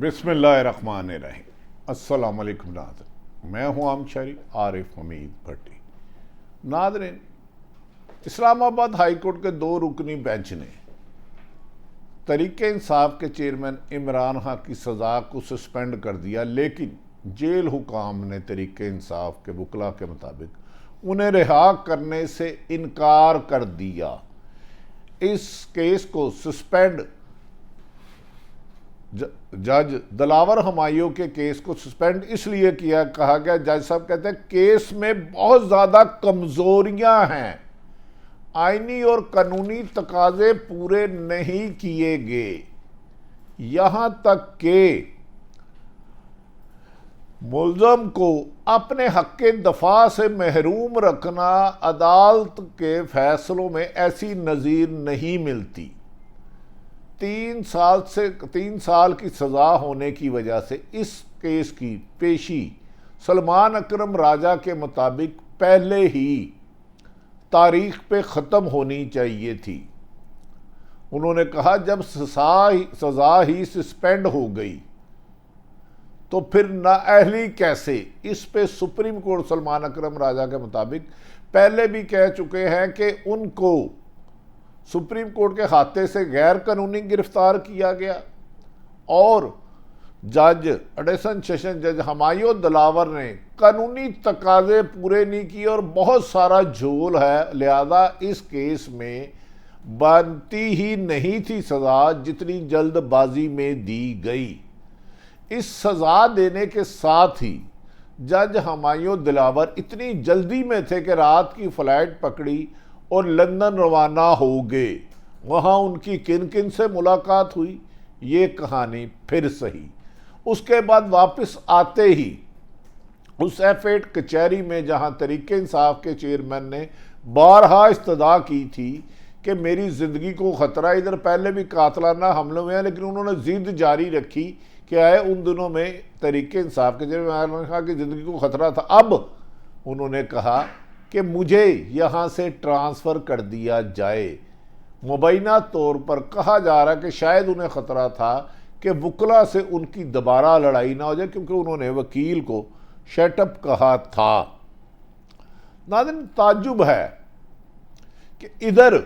बिस्मिल्लाहिर्रहमानिर्रहीम। अस्सलाम वालेकुम नाज़रीन, मैं हूँ आम शरीफ आरिफ हमीद भट्टी। नाज़रीन, इस्लामाबाद हाई कोर्ट के 2 रुकनी बेंच ने तहरीक इंसाफ के चेयरमैन इमरान खान की सज़ा को सस्पेंड कर दिया, लेकिन जेल हुकाम ने तहरीक इंसाफ के वकला के मुताबिक उन्हें रिहा करने से इनकार कर दिया। इस केस को सस्पेंड जज दिलावर हुमायूं के केस को सस्पेंड इसलिए किया, कहा गया, जज साहब कहते हैं केस में बहुत ज़्यादा कमज़ोरियां हैं, आईनी और कानूनी तकाजे पूरे नहीं किए गए, यहां तक कि मुल्ज़म को अपने हक के दफा से महरूम रखना अदालत के फैसलों में ऐसी नज़ीर नहीं मिलती। 3 साल की सज़ा होने की वजह से इस केस की पेशी सलमान अकरम राजा के मुताबिक पहले ही तारीख पे ख़त्म होनी चाहिए थी। उन्होंने कहा जब सज़ा ही सस्पेंड हो गई तो फिर नाअहली कैसे। इस पे सुप्रीम कोर्ट सलमान अकरम राजा के मुताबिक पहले भी कह चुके हैं कि उनको सुप्रीम कोर्ट के खाते से गैर कानूनी गिरफ्तार किया गया और जज एडिशनल सेशन जज हुमायूं दिलावर ने कानूनी तकाजे पूरे नहीं किए और बहुत सारा झोल है, लिहाजा इस केस में बनती ही नहीं थी सज़ा जितनी जल्दबाजी में दी गई। इस सज़ा देने के साथ ही जज हुमायूं दिलावर इतनी जल्दी में थे कि रात की फ़्लाइट पकड़ी और लंदन रवाना हो गए। वहाँ उनकी किन किन से मुलाकात हुई ये कहानी फिर सही। उसके बाद वापस आते ही उस F8 कचहरी में जहाँ तहरीक इंसाफ के चेयरमैन ने बारहा इस्तदा की थी कि मेरी ज़िंदगी को ख़तरा, इधर पहले भी कातलाना हमले हुए हैं, लेकिन उन्होंने ज़िद जारी रखी कि आए उन दिनों में तहरीक इंसाफ के चेयरमैन खान की ज़िंदगी को ख़तरा था। अब उन्होंने कहा कि मुझे यहाँ से ट्रांसफ़र कर दिया जाए। मुबैना तौर पर कहा जा रहा है कि शायद उन्हें ख़तरा था कि वकला से उनकी दोबारा लड़ाई ना हो जाए, क्योंकि उन्होंने वकील को शटअप कहा था। नाज़रीन, ताज्जुब है कि इधर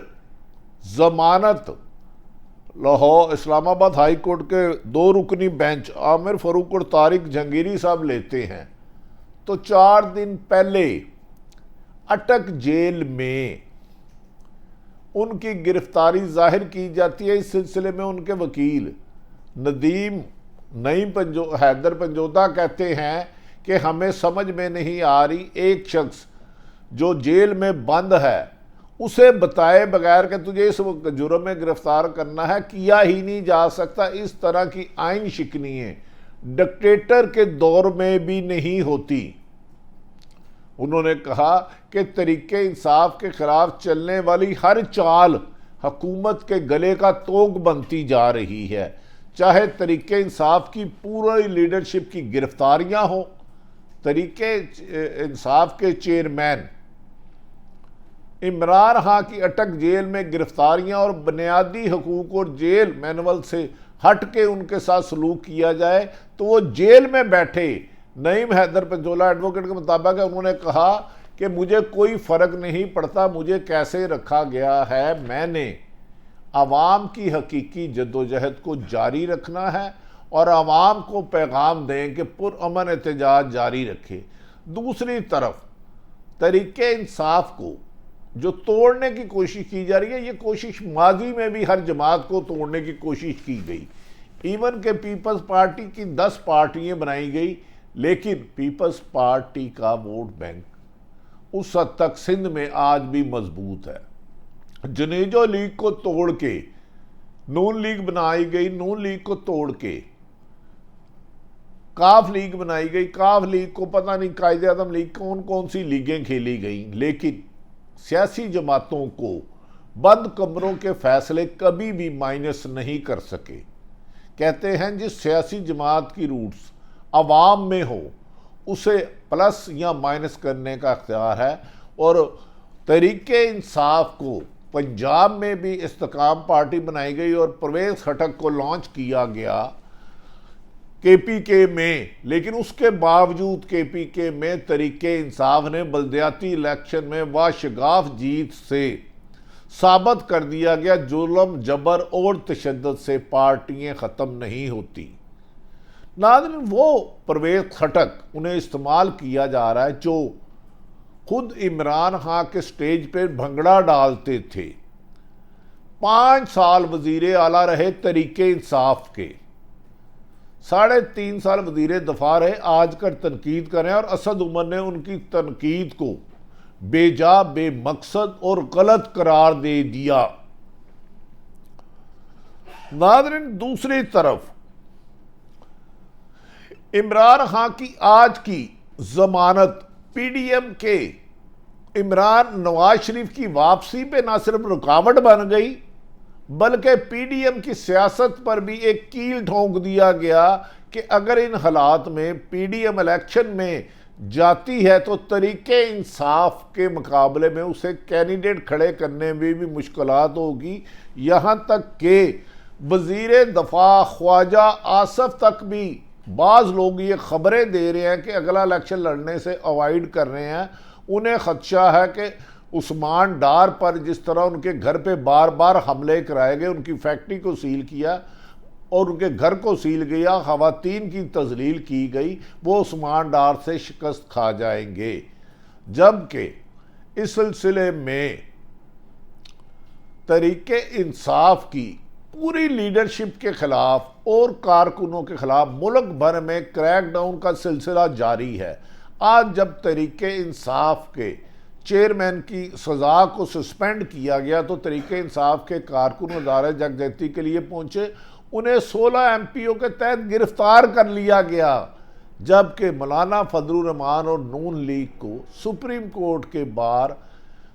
ज़मानत लाहौर इस्लामाबाद हाई कोर्ट के 2 रुकनी बेंच आमिर फ़ारूक और तारिक जहांगीरी साहब लेते हैं, तो 4 दिन पहले अटक जेल में उनकी गिरफ्तारी जाहिर की जाती है। इस सिलसिले में उनके वकील हैदर पंजोता कहते हैं कि हमें समझ में नहीं आ रही, एक शख्स जो जेल में बंद है उसे बताए बगैर कि तुझे इस जुर्म में गिरफ्तार करना है किया ही नहीं जा सकता। इस तरह की आइन शिकनियाँ डिक्टेटर के दौर में भी नहीं होती। उन्होंने कहा कि तहरीक इंसाफ के खिलाफ चलने वाली हर चाल हुकूमत के गले का तोग बनती जा रही है, चाहे तहरीक इंसाफ की पूरी लीडरशिप की गिरफ्तारियां हो, तहरीक इंसाफ के चेयरमैन इमरान खान की अटक जेल में गिरफ्तारियां और बुनियादी हकूक और जेल मैनुअल से हट के उनके साथ सलूक किया जाए तो वो जेल में बैठे नईम हैदर पंजोला एडवोकेट के मुताबिक उन्होंने कहा कि मुझे कोई फ़र्क नहीं पड़ता मुझे कैसे रखा गया है, मैंने आवाम की हकीकी जद्दोजहद को जारी रखना है और आवाम को पैगाम दें कि पुरअमन एहतजाज जारी रखे। दूसरी तरफ तहरीक इंसाफ को जो तोड़ने की कोशिश की जा रही है, ये कोशिश माजी में भी हर जमात को तोड़ने की कोशिश की गई। इवन के पीपल्स पार्टी की 10 पार्टियाँ बनाई गई, लेकिन पीपल्स पार्टी का वोट बैंक उस हद तक सिंध में आज भी मजबूत है। जनेजो लीग को तोड़ के नून लीग बनाई गई, नून लीग को तोड़ के काफ लीग बनाई गई, काफ लीग को पता नहीं कायदे आज़म लीग कौन कौन सी लीगें खेली गई, लेकिन सियासी जमातों को बंद कमरों के फैसले कभी भी माइनस नहीं कर सके। कहते हैं जिस सियासी जमात की रूट्स अवाम में हो उसे प्लस या माइनस करने का अख्तियार है, और तहरीक इंसाफ को पंजाब में भी इस्तेकाम पार्टी बनाई गई और परवेज़ खटक को लॉन्च किया गया। KPK में, लेकिन उसके बावजूद KPK में तरीके इंसाफ ने बल्दियाती इलेक्शन में वाशगाफ जीत से साबित कर दिया गया जुल्म, जबर और तशद्दुद से पार्टियां ख़त्म नहीं होती। नाज़रीन, वो परवेज़ खटक उन्हें इस्तेमाल किया जा रहा है जो खुद इमरान खां के स्टेज पे भंगड़ा डालते थे। 5 साल वज़ीर आला रहे तरीके इंसाफ के, 3.5 साल वज़ीर दफा रहे, आज कर तनकीद करें और असद उमर ने उनकी तनकीद को बेजा, बेमकसद और गलत करार दे दिया। नाज़रीन, दूसरी तरफ इमरान खां की आज की जमानत PDM के इमरान नवाज शरीफ की वापसी पे ना सिर्फ रुकावट बन गई बल्कि PDM की सियासत पर भी एक कील ठोंक दिया गया कि अगर इन हालात में PDM इलेक्शन में जाती है तो तरीके इंसाफ के मुकाबले में उसे कैंडिडेट खड़े करने में भी मुश्किलात होगी। यहाँ तक कि वज़ीर दफा ख्वाजा आसफ तक भी बाज़ लोग ये खबरें दे रहे हैं कि अगला इलेक्शन लड़ने से अवॉइड कर रहे हैं। उन्हें खदशा है कि उस्मान डार पर जिस तरह उनके घर पे बार बार हमले कराए गए, उनकी फैक्ट्री को सील किया और उनके घर को सील किया, खवातीन की तजलील की गई, वो उस्मान डार से शिकस्त खा जाएंगे। जबकि इस सिलसिले में तरीके इंसाफ की पूरी लीडरशिप के खिलाफ और कारकुनों के खिलाफ मुल्क भर में क्रैकडाउन का सिलसिला जारी है। आज जब तरीके इंसाफ के चेयरमैन की सज़ा को सस्पेंड किया गया तो तरीके इंसाफ के कारकुन अदारे जगजती के लिए पहुंचे, उन्हें 16 MPO के तहत गिरफ्तार कर लिया गया। जबकि मौलाना फजलुर रहमान और नून लीग को सुप्रीम कोर्ट के बाहर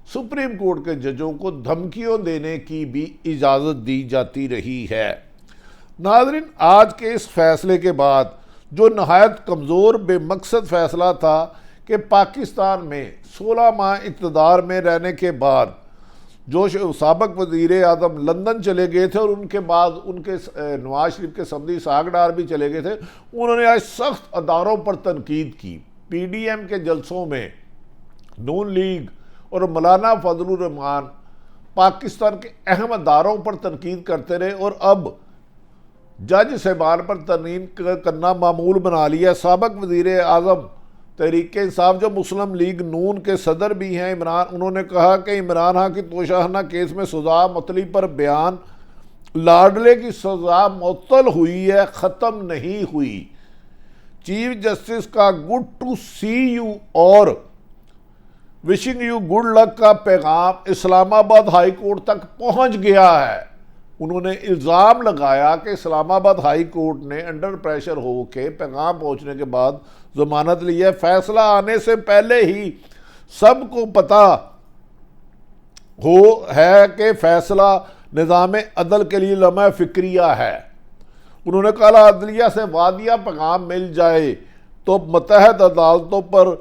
सुप्रीम कोर्ट के जजों को धमकियों देने की भी इजाज़त दी जाती रही है। नाज़रीन, आज के इस फैसले के बाद जो नहायत कमज़ोर बेमकसद फैसला था कि पाकिस्तान में 16 माह इक़्तिदार में रहने के बाद जो साबिक़ वज़ीर आज़म लंदन चले गए थे और उनके बाद उनके नवाज शरीफ के समधी इसहाक डार भी चले गए थे, उन्होंने आज सख्त अदारों पर तनकीद की। PDM के जलसों में नून लीग और मौलाना फजलुर रहमान पाकिस्तान के अहम अदारों पर तनकीद करते रहे और अब जज साहबान पर तनकीद करना मामूल बना लिया। साबिक़ वज़ीर आज़म तहरीके इंसाफ जो मुस्लिम लीग नून के सदर भी हैं इमरान, उन्होंने कहा कि इमरान खां की तोशाखाना केस में सज़ा मुअत्तली पर बयान, लाडले की सज़ा मुअत्तल हुई है, ख़त्म नहीं हुई। चीफ जस्टिस का गुड टू सी यू और विशिंग यू गुड लक का पैगाम इस्लामाबाद हाई कोर्ट तक पहुंच गया है। उन्होंने इल्ज़ाम लगाया कि इस्लामाबाद हाई कोर्ट ने अंडर प्रेशर होके पैगाम पहुंचने के बाद जमानत ली है। फैसला आने से पहले ही सबको पता हो है कि फैसला निज़ाम अदल के लिए लम्हा फ़िक्रिया है। उन्होंने कहा अदलिया से वादिया पैगाम मिल जाए तो मुत्तहद अदालतों पर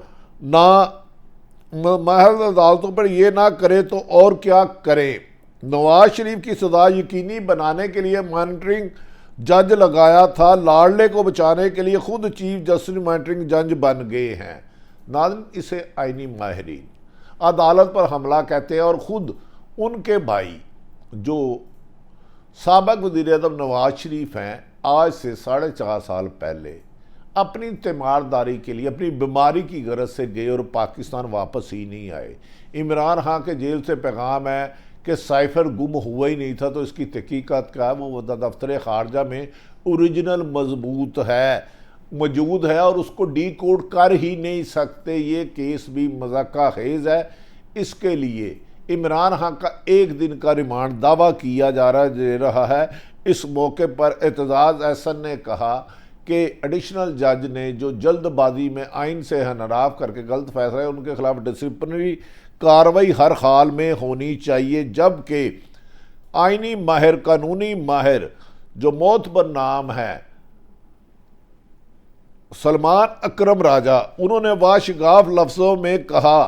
महज अदालतों पर यह ना करे तो और क्या करें। नवाज शरीफ की सज़ा यकीनी बनाने के लिए मॉनिटरिंग जज लगाया था, लाडले को बचाने के लिए खुद चीफ जस्टिस मॉनिटरिंग जज बन गए हैं। नाज़रीन, इसे आईनी माहिरीन अदालत पर हमला कहते हैं और ख़ुद उनके भाई जो साबिक़ वज़ीर आज़म नवाज शरीफ हैं आज से 4.5 साल पहले अपनी तीमारदारी के लिए अपनी बीमारी की गरज से गए और पाकिस्तान वापस ही नहीं आए। इमरान खां के जेल से पैगाम है कि साइफर गुम हुआ ही नहीं था तो इसकी तहकीकात का वो दफ्तर खारजा में ओरिजिनल मजबूत है मौजूद है और उसको डी कोड कर ही नहीं सकते। ये केस भी मज़ाक़ा खेज़ है। इसके लिए इमरान खां का 1 दिन का रिमांड दावा किया जा रहा है। इस मौके पर एतजाज़ एहसन ने कहा कि एडिशनल जज ने जो जल्दबाजी में आइन से हनराफ करके गलत फैसला है उनके खिलाफ डिसिप्लिनरी कार्रवाई हर हाल में होनी चाहिए। जबकि आइनी माहिर कानूनी माहिर जो मोतबर नाम है सलमान अकरम राजा, उन्होंने वाशगाफ लफ्ज़ों में कहा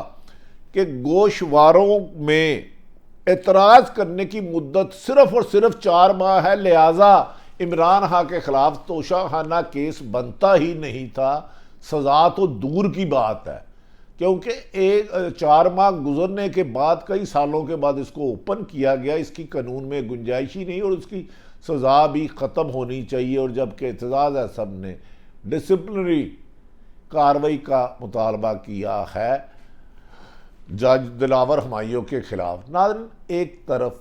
कि गोशवारों में एतराज़ करने की मुद्दत सिर्फ और सिर्फ 4 माह है, लिहाजा इमरान खान के खिलाफ तोशाखाना केस बनता ही नहीं था, सज़ा तो दूर की बात है, क्योंकि 4 माह गुजरने के बाद, कई सालों के बाद इसको ओपन किया गया। इसकी कानून में गुंजाइश ही नहीं और उसकी सज़ा भी ख़त्म होनी चाहिए। और जबकि एतजाज़ अहसन ने डिसिप्लिनरी कार्रवाई का मुतालबा किया है जज दिलावर हुमायूं के खिलाफ। नाज़रीन, एक तरफ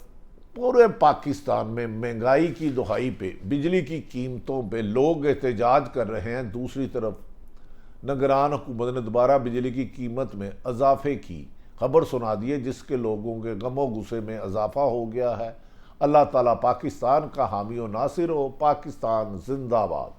पूरे पाकिस्तान में महंगाई की दुहाई पे, बिजली की कीमतों पे लोग एहतजाज कर रहे हैं, दूसरी तरफ निगरान हुकूमत ने दोबारा बिजली की कीमत में इजाफे की खबर सुना दी है, जिसके लोगों के गमो गुस्से में इजाफा हो गया है। अल्लाह ताला पाकिस्तान का हामी और नासिर हो। पाकिस्तान जिंदाबाद।